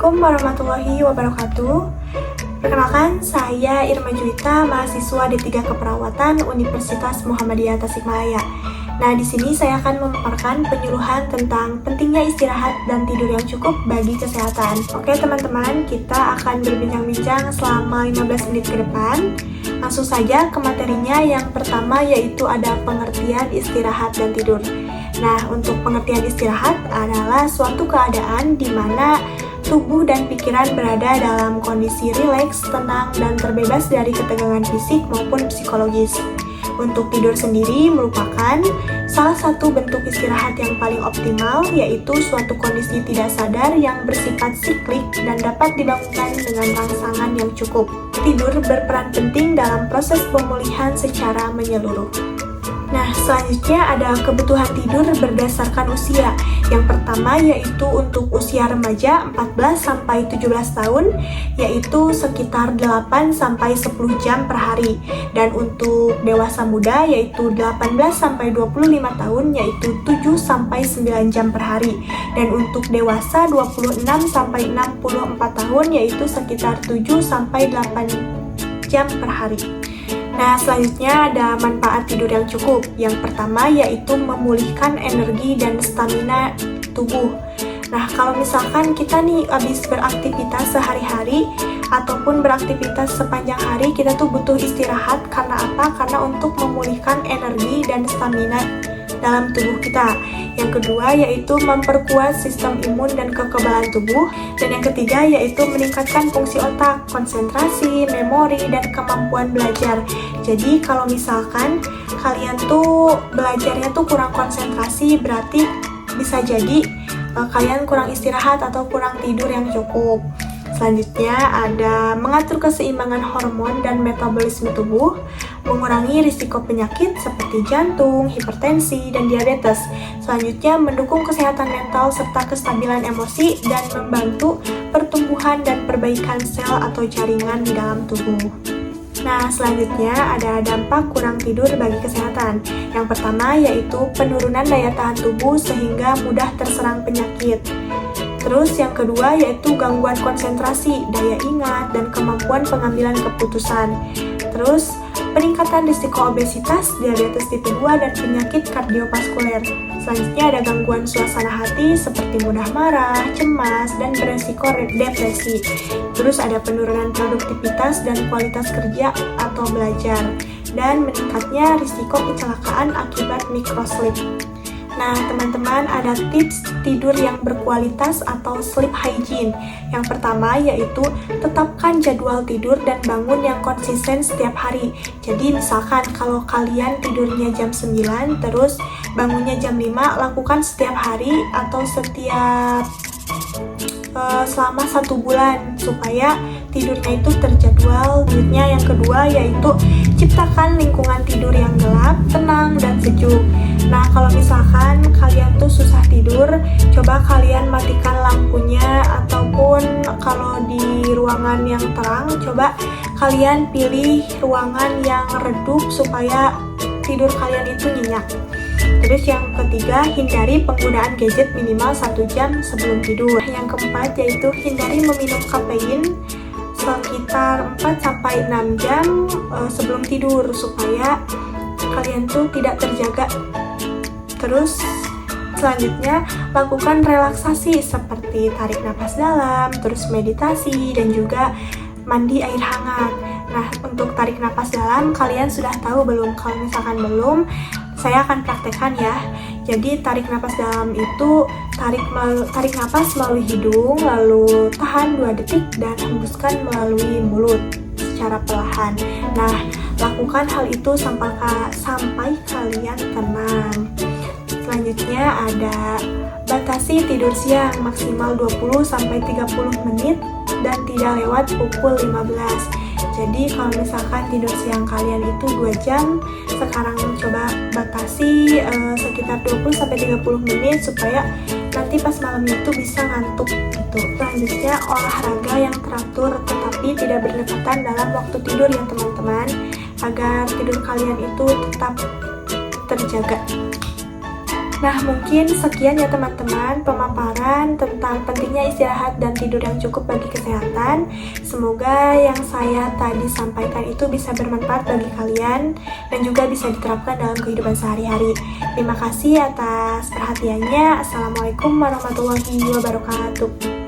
Assalamualaikum warahmatullahi wabarakatuh. Perkenalkan, saya Irma Juwita, mahasiswa D3 Keperawatan Universitas Muhammadiyah Tasikmalaya. Nah, di sini saya akan memaparkan penyuluhan tentang pentingnya istirahat dan tidur yang cukup bagi kesehatan. Oke teman-teman, kita akan berbincang-bincang selama 15 menit ke depan. Langsung saja ke materinya. Yang pertama yaitu ada pengertian istirahat dan tidur. Nah, untuk pengertian istirahat adalah suatu keadaan di mana tubuh dan pikiran berada dalam kondisi rileks, tenang, dan terbebas dari ketegangan fisik maupun psikologis. Untuk tidur sendiri merupakan salah satu bentuk istirahat yang paling optimal, yaitu suatu kondisi tidak sadar yang bersifat siklik dan dapat dibangunkan dengan rangsangan yang cukup. Tidur berperan penting dalam proses pemulihan secara menyeluruh. Nah, selanjutnya ada kebutuhan tidur berdasarkan usia. Yang pertama yaitu untuk usia remaja 14-17 tahun, yaitu sekitar 8-10 jam per hari. Dan untuk dewasa muda yaitu 18-25 tahun, yaitu 7-9 jam per hari. Dan untuk dewasa 26-64 tahun, yaitu sekitar 7-8 jam per hari. Nah, selanjutnya ada manfaat tidur yang cukup. Yang pertama yaitu memulihkan energi dan stamina tubuh. Nah, kalau misalkan kita nih habis beraktivitas sehari-hari ataupun beraktivitas sepanjang hari, kita tuh butuh istirahat. Karena apa? Karena untuk memulihkan energi dan stamina dalam tubuh kita. Yang kedua yaitu memperkuat sistem imun dan kekebalan tubuh. Dan yang ketiga yaitu meningkatkan fungsi otak, konsentrasi, memori, dan kemampuan belajar. Jadi kalau misalkan kalian tuh belajarnya tuh kurang konsentrasi, berarti bisa jadi kalian kurang istirahat atau kurang tidur yang cukup. Selanjutnya ada mengatur keseimbangan hormon dan metabolisme tubuh, mengurangi risiko penyakit seperti jantung, hipertensi, dan diabetes. Selanjutnya mendukung kesehatan mental serta kestabilan emosi dan membantu pertumbuhan dan perbaikan sel atau jaringan di dalam tubuh. Nah, selanjutnya ada dampak kurang tidur bagi kesehatan. Yang pertama yaitu penurunan daya tahan tubuh sehingga mudah terserang penyakit. Terus yang kedua yaitu gangguan konsentrasi, daya ingat, dan kemampuan pengambilan keputusan. Terus peningkatan risiko obesitas, diabetes tipe 2, dan penyakit kardiovaskuler. Selanjutnya ada gangguan suasana hati seperti mudah marah, cemas, dan beresiko depresi. Terus ada penurunan produktivitas dan kualitas kerja atau belajar. Dan meningkatnya risiko kecelakaan akibat microsleep. Nah, teman-teman, ada tips tidur yang berkualitas atau sleep hygiene. Yang pertama yaitu tetapkan jadwal tidur dan bangun yang konsisten setiap hari. Jadi misalkan kalau kalian tidurnya jam 9 terus bangunnya jam 5, lakukan setiap hari atau setiap selama 1 bulan supaya tidurnya itu terjadwal. Selanjutnya yang kedua yaitu ciptakan lingkungan tidur yang gelap, tenang, dan sejuk. Nah, kalau misalkan kalian tuh susah tidur, coba kalian matikan lampunya, ataupun kalau di ruangan yang terang, coba kalian pilih ruangan yang redup supaya tidur kalian itu nyenyak. Terus yang ketiga, hindari penggunaan gadget minimal 1 jam sebelum tidur. Yang keempat yaitu hindari meminum kafein sekitar 4-6 jam sebelum tidur supaya kalian tuh tidak terjaga. Terus selanjutnya lakukan relaksasi seperti tarik napas dalam, terus meditasi, dan juga mandi air hangat. Nah, untuk tarik napas dalam kalian sudah tahu belum? Kalau misalkan belum, saya akan praktekkan ya. Jadi tarik napas dalam itu tarik napas melalui hidung, lalu tahan 2 detik dan hembuskan melalui mulut secara perlahan. Nah, lakukan hal itu sampai kalian tenang. Selanjutnya ada batasi tidur siang maksimal 20-30 menit dan tidak lewat pukul 15. Jadi kalau misalkan tidur siang kalian itu 2 jam, sekarang coba batasi sekitar 20-30 menit supaya nanti pas malam itu bisa ngantuk gitu. Selanjutnya olahraga yang teratur tetapi tidak berdekatan dalam waktu tidur ya teman-teman, agar tidur kalian itu tetap terjaga. Nah, mungkin sekian ya teman-teman pemaparan tentang pentingnya istirahat dan tidur yang cukup bagi kesehatan. Semoga yang saya tadi sampaikan itu bisa bermanfaat bagi kalian dan juga bisa diterapkan dalam kehidupan sehari-hari. Terima kasih atas perhatiannya. Assalamualaikum warahmatullahi wabarakatuh.